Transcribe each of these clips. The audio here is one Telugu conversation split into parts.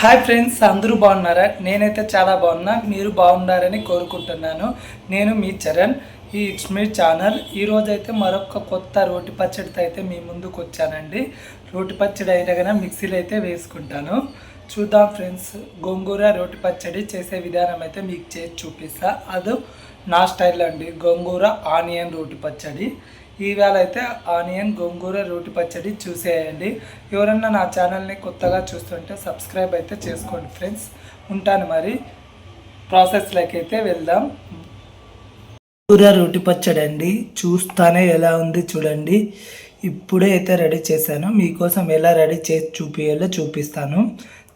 హాయ్ ఫ్రెండ్స్, అందరూ బాగున్నారా? నేనైతే చాలా బాగున్నా. మీరు బాగున్నారని కోరుకుంటున్నాను. నేను మీ చరణ్. ఈ ఇట్స్ మీ ఛానల్. ఈరోజు అయితే మరొక కొత్త రోటి పచ్చడితో అయితే మీ ముందుకు వచ్చానండి. రోటి పచ్చడి అయినా కానీ మిక్సీలో అయితే వేసుకుంటాను. చూద్దాం ఫ్రెండ్స్, గోంగూర రోటి పచ్చడి చేసే విధానం అయితే మీకు చేసి చూపిస్తా. అది నా స్టైల్ అండి, గోంగూర ఆనియన్ రోటి పచ్చడి. ఈవేళ అయితే ఆనియన్ గోంగూర రోటి పచ్చడి చూసేయండి. ఎవరన్నా నా ఛానల్ని కొత్తగా చూస్తుంటే సబ్స్క్రైబ్ అయితే చేసుకోండి ఫ్రెండ్స్. ఉంటాను మరి, ప్రాసెస్లోకి అయితే వెళ్దాం. గోంగూర రోటి పచ్చడి అండి, చూస్తానే ఎలా ఉంది చూడండి. ఇప్పుడే అయితే రెడీ చేశాను. మీకోసం ఎలా రెడీ చేసి చూపించాలో చూపిస్తాను.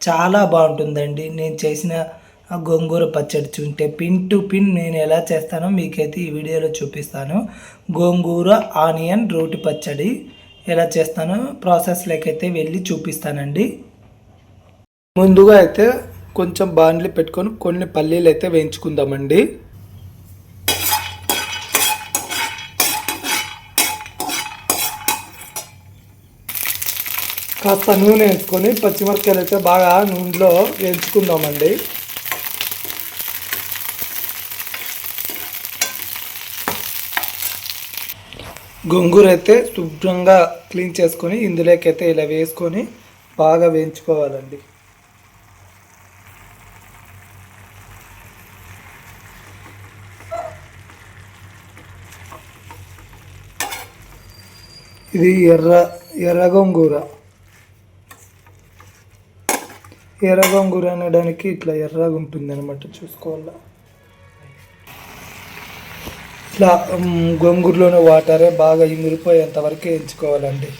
చాలా బాగుంటుందండి. నేను చేసిన గోంగూర పచ్చడి చూంటే పిన్ టు పిన్ నేను ఎలా చేస్తానో మీకైతే ఈ వీడియోలో చూపిస్తాను. గోంగూర ఆనియన్ రోటి పచ్చడి ఎలా చేస్తానో ప్రాసెస్లోకి అయితే వెళ్ళి చూపిస్తానండి. ముందుగా అయితే కొంచెం బాండ్లు పెట్టుకొని కొన్ని పల్లీలు అయితే వేయించుకుందామండి. కాస్త నూనె వేసుకొని పచ్చిమిరపకాయలు అయితే బాగా నూనెలో వేయించుకుందామండి. గోంగూర అయితే శుభ్రంగా క్లీన్ చేసుకొని ఇందులోకి అయితే ఇలా వేసుకొని బాగా వేయించుకోవాలండి. ఇది ఎర్ర గోంగూర. ఎర్ర గోంగూర అనడానికి ఇట్లా ఎర్రగా ఉంటుంది అనమాట, చూసుకోవాలా. ఇట్లా గోంగూరలోని వాటరే బాగా ఇమిరిపోయేంత వరకు వేయించుకోవాలండి.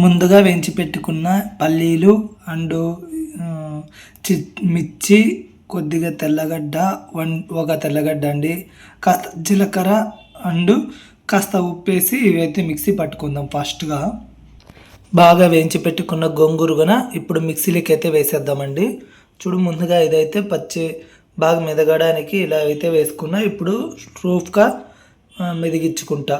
ముందుగా వేయించి పెట్టుకున్న పల్లీలు అండ్ మిర్చి, కొద్దిగా తెల్లగడ్డ, ఒక తెల్లగడ్డ అండి, కాస్త జీలకర్ర అండ్ కాస్త ఉప్పేసి ఇవైతే మిక్సీ పట్టుకుందాం. ఫస్ట్గా బాగా వేయించి పెట్టుకున్న గోంగూర ఇప్పుడు మిక్సీలోకి అయితే వేసేద్దామండి. చూడు, ముందుగా ఇదైతే బాగా మెదగడానికి ఇలా అయితే వేసుకున్నా. ఇప్పుడు స్ట్రూఫ్గా మెదిగించుకుంటా.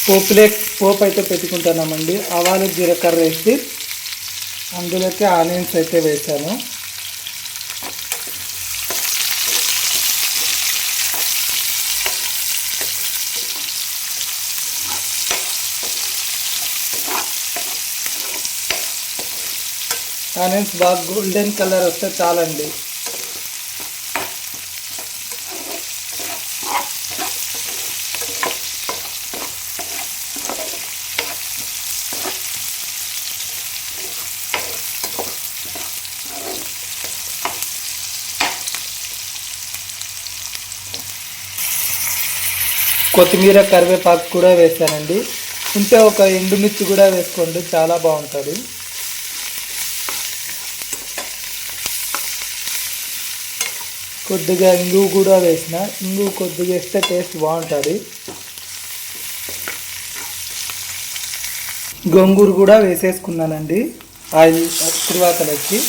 పోపు అయితే పెట్టుకుంటున్నామండి. ఆవాలు జీలకర్ర వేసి అందులోకి ఆనియన్స్ అయితే వేసాను. ఆనియన్స్ బాగా గోల్డెన్ కలర్ వస్తే చాలండి. కొత్తిమీర, కరివేపాకు కూడా వేసానండి. ఉంటే ఒక ఎండుమిర్చి కూడా వేసుకోండి, చాలా బాగుంటుంది. కొద్దిగా ఇంగు కూడా వేసిన. ఇంగు కొద్దిగా వేస్తే టేస్ట్ బాగుంటుంది. గోంగూర కూడా వేసేసుకున్నానండి ఆయిల్ తిరువాతలోకి.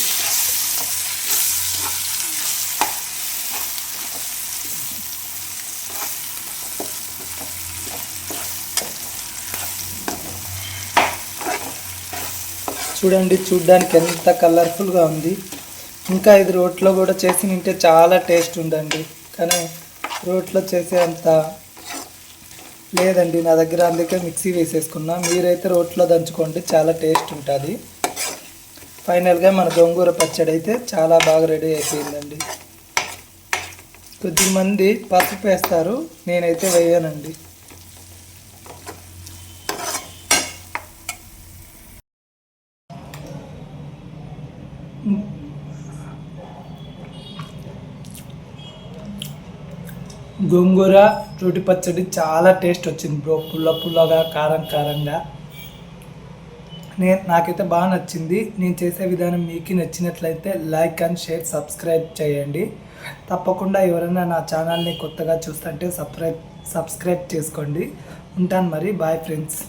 చూడండి, చూడ్డానికి ఎంత కలర్ఫుల్గా ఉంది. ఇంకా ఇది రోట్లో కూడా చేసి తింటే చాలా టేస్ట్ ఉందండి, కానీ రోట్లో చేసే అంత లేదండి నా దగ్గర, అందుకే మిక్సీ వేసేసుకున్నా. మీరైతే రోట్లో దంచుకోండి, చాలా టేస్ట్ ఉంటుంది. ఫైనల్గా మన గోంగూర పచ్చడి అయితే చాలా బాగా రెడీ అయిపోయిందండి. కొద్దిమంది పసుపు వేస్తారు, నేనైతే వేయనండి. గోంగూర రోటి పచ్చడి చాలా టేస్ట్ వచ్చింది బ్రో. పుల్లగా, కారంగా నాకైతే బాగా నచ్చింది. నేను చేసే విధానం మీకు నచ్చినట్లయితే లైక్ అండ్ షేర్ సబ్స్క్రైబ్ చేయండి. తప్పకుండా ఎవరైనా నా ఛానల్ని కొత్తగా చూస్తుంటే సబ్స్క్రైబ్ చేసుకోండి. ఉంటాను మరి. Bye friends.